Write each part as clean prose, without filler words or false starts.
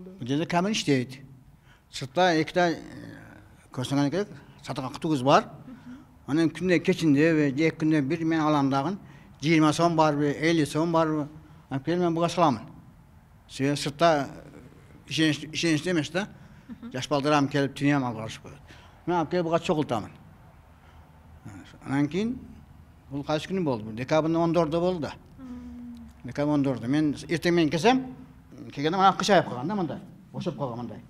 Bu жерде камера иштейт. Сыртта эките көрсөңөн керек, сатыга кутугуз бар. Анан күндө кечинде, эки күндө бир мен алам дагы 20 сом барбы, 50 сом барбы. Алып келип мен буга саламын. Себеби сыртта ишеничте эмес да. Жаш балдарым келип түнөм алып барышып коет. Мен алып келип буга чогултамын. Анан кийин бул кайсы күнү болду? Декабрдын 14-дө болду да. Декабрдын 14-дө мен эртең менен келсем, келгенде мына кышайып калган да мындай. Бошоп калган мындай.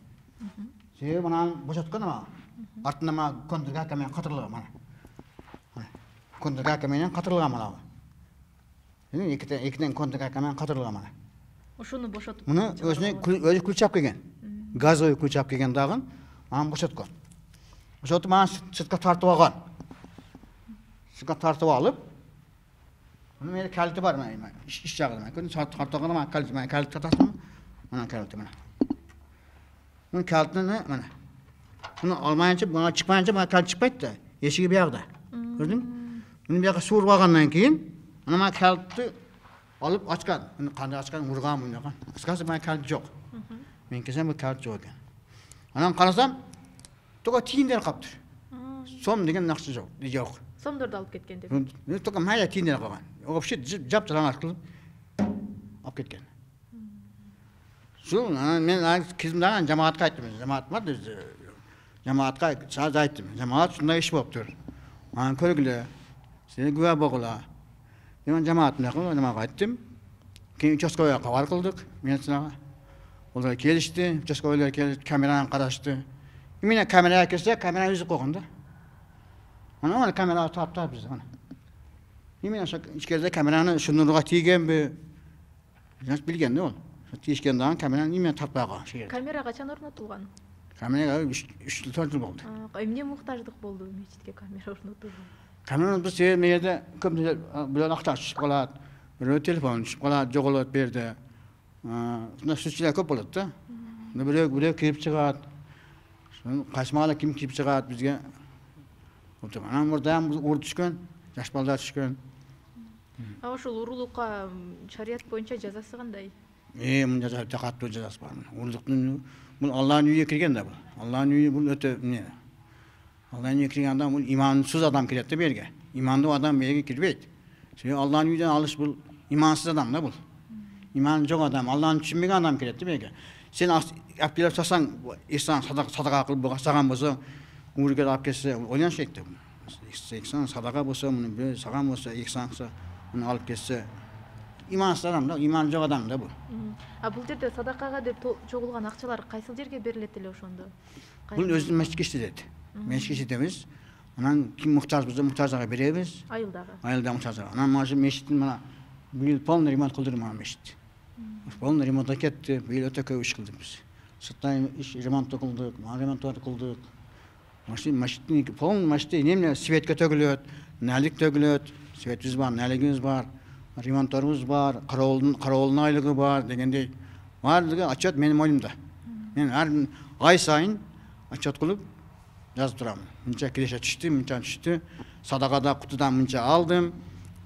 Себеби мына бошоткон ама артында мына контргакка менен катырылган мына. Контргакка менен катырылган мына. Экиден контргакка менен катырылган мына. Ошону бошотуп. Муну өзү күлчап келген. Газовый күлчап келген дагы анан бошоткон. Бошотуп мана сыртка тартып алган. Сыртка тартып алып, мына менде калити бар мына иш жагында. Күн тартып алганда мына калити татасың. Мына калити мына. Мына калтыны мына. Муну алмайынча, мына чыкпайынча мына калити чыкпайт да. Эшиги биягда. Көрдүң? Муну бияга сууруп алгандан кийин, мына калтыты алып ачкан. Муну кандай ачкан, урган мындай. Кыскасы мына калити жок. Мен келсем бул калити жок экен. Анан карасам, тога тийиндер калыптыр. Сом деген акча жок. Жок. Сомдорду алып кеткен деп. Мен тога майя тийиндер калган. Вообще жап-жалаңаш кылып алып кеткен. Шул мен кизимден жамаатка айттым. Жамаат бар да. Жамаатка айттым. Жамаат ушундай иш болуптур. Анан көргүлө. Сени күбө болгула. Мен жамааттын жамаатка айттым. Кийин участковыйга кабар кылдык, милицияга. Олар келишти, участковыйлар келип камераны карашты. Эмне камерага келсе, камера үзүп койгон да. Анан камераны таптап биз аны. Эмне ошо ичкерде камераны шунурга тийгенби? Жаш билген да ол. Тийишкен дагы камераны эмне тартпай калган. Камера качан орнотулган? Камерага 3 жыл 4 жыл болду. Эмне муктаждык болду мечитке камера орнотууга? Камераны биз жерде көп бирөө акча түшүп калат, бирөө телефон түшүп калат, жоголот берди. Мына сүчүлөр көп болот да. Бирөө кирип чыгат. Качмагала ким кирип чыгат бизге. Анан мурда ур түшкөн, жаш балдар түшкөн. Ошол уруулукка шарият боюнча жазасы кандай? Мун жаза каттуу жазасы бар. Уруулуктун бул Аллахтын үйүнө кирген да бул. Аллахтын үйү бул өтө эмне? Аллахтын үйүнө кирген адам бул имансыз адам кирет да берге. Имандуу адам берге кирбейт. Себеби Аллахтын үйүнөн алыш бул имансыз адам да бул. İman жок адам, Аллахны түшүнбөгөн адам кирет да берге. Сен алып келип сасаң, ихсан садака кылып саган болсо, уурге алып келсе, ойлонушет да. Ихсан садака болсо, муну бир саган болсо, ихсанса, муну алып келсе, имансыз адам да, иман жок адам да бул. Бул жерде садакага деп чогулган акчалар кайсыл жерге берилет эле ошондо? Бул өзүнүн мешитке иштетет. Мешитке иштетебиз. Анан ким муктаж болсо, муктажга беребиз. Айылдагы. Айылдагы муктажга. Анан мына мешиттин мына быйыл полный ремонт кылдырдым мына мешит. Полный ремонтка кетти. Быйыл өтө көп иш кылдык биз. Сырттан иш ремонт кылдык, ремонт кылдык. Машиттин полный машитте эмне светке төгүлөт, налик төгүлөт, светибиз бар, налигибиз бар, ремонтторубуз бар, кароолдун айлыгы бар дегендей. Баардыгы отчет менин моюнумда. Мен ар ай сайын отчет кылып жазып турам. Мынча киреше түштү, мынча түштү. Садакада кутудан мынча алдым,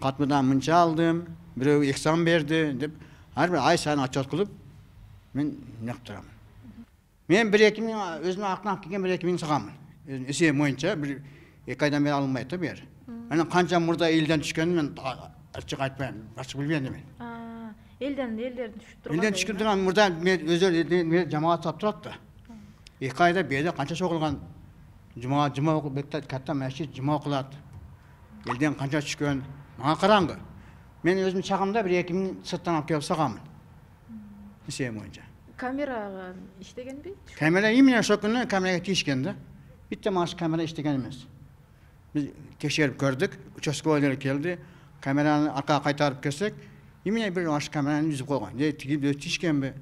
катмыдан мынча алдым, бирөө эксан берди деп ар бир ай сайын отчет кылып мен жакып турам. Мен 1-2 миң өзүмө актан келген 1-2 миң сагамын. Эсебим боюнча бир 2 айдан бери алынбайт да бер. Анан канча мурда элден түшкөнүн мен ачык айтпайм, ачык билбейм да мен. Элдердин түшүп турган. Элден түшкөн турган мурда мен өзү жамаат сап турат да. 2 айда бери канча чогулган жума окуп беттет катта мешит жума окулат. Элден канча түшкөн, мага караңгы. Мен өзүм чагымда 1-2 миң сырттан алып келип сагамын. Эсебим боюнча. Камерага иштегенби? Камера именно ошол күнү камерага тийишкен да. Битте маш камера иштеген эмес. Биз текшерип көрдүк, участковыйлар келди. Камераны аркага кайтарып келсек, именно бир маш камераны үзүп койгон. Тиги тийишкенби?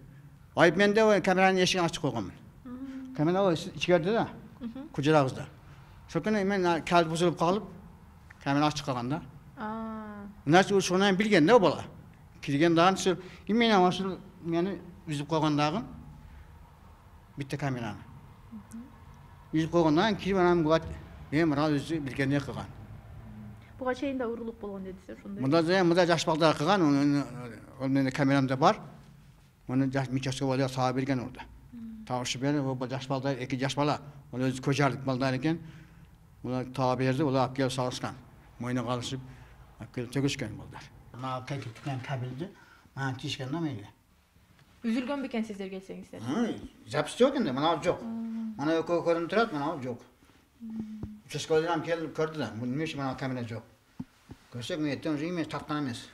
Айып мен деп камеранын эшигин ачып койгонмун. Камера ичкерде да. Кужарабызда. Ошол күнү мен калып бузулуп калып, камера ачык калган да. Мынасы ушуну билген да бала. Кирген дагы именно ошол мени үзүп койгон дагы битте камераны. Үзүп койгондон кийин анан буга мына өзү билгендей кылган. Буга чейин да уруулук болгон дедиз ошондой. Мында жаш балдар кылган, ол менин камерамда бар. Onu Miçaska balaya sağa bergen orada. Tavşı beri, o yaş balda, 2 yaş bala. Onu özü kocarlık balda eken. Ular tağa berdi, ular ap gelip sağışkan. Moyna kalışıp, ap gelip töküşken balдар. Bana kekiltken kabildi, bana tişken de meyli. Üzülgөн beken sizler gelseňizler. Zapis yok ende, bana yok. Bana yok korum turat, bana yok. Çeskodan gelip gördü da, bunun işi bana kamera yok. Görsek meyetten rime taktan emes.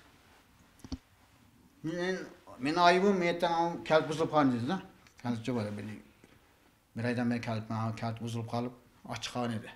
Men ayıbım meyetten kalp buzulup kaldı da. Kalp çok var böyle. Bir aydan beri kalp buzulup kalıp açık hane de.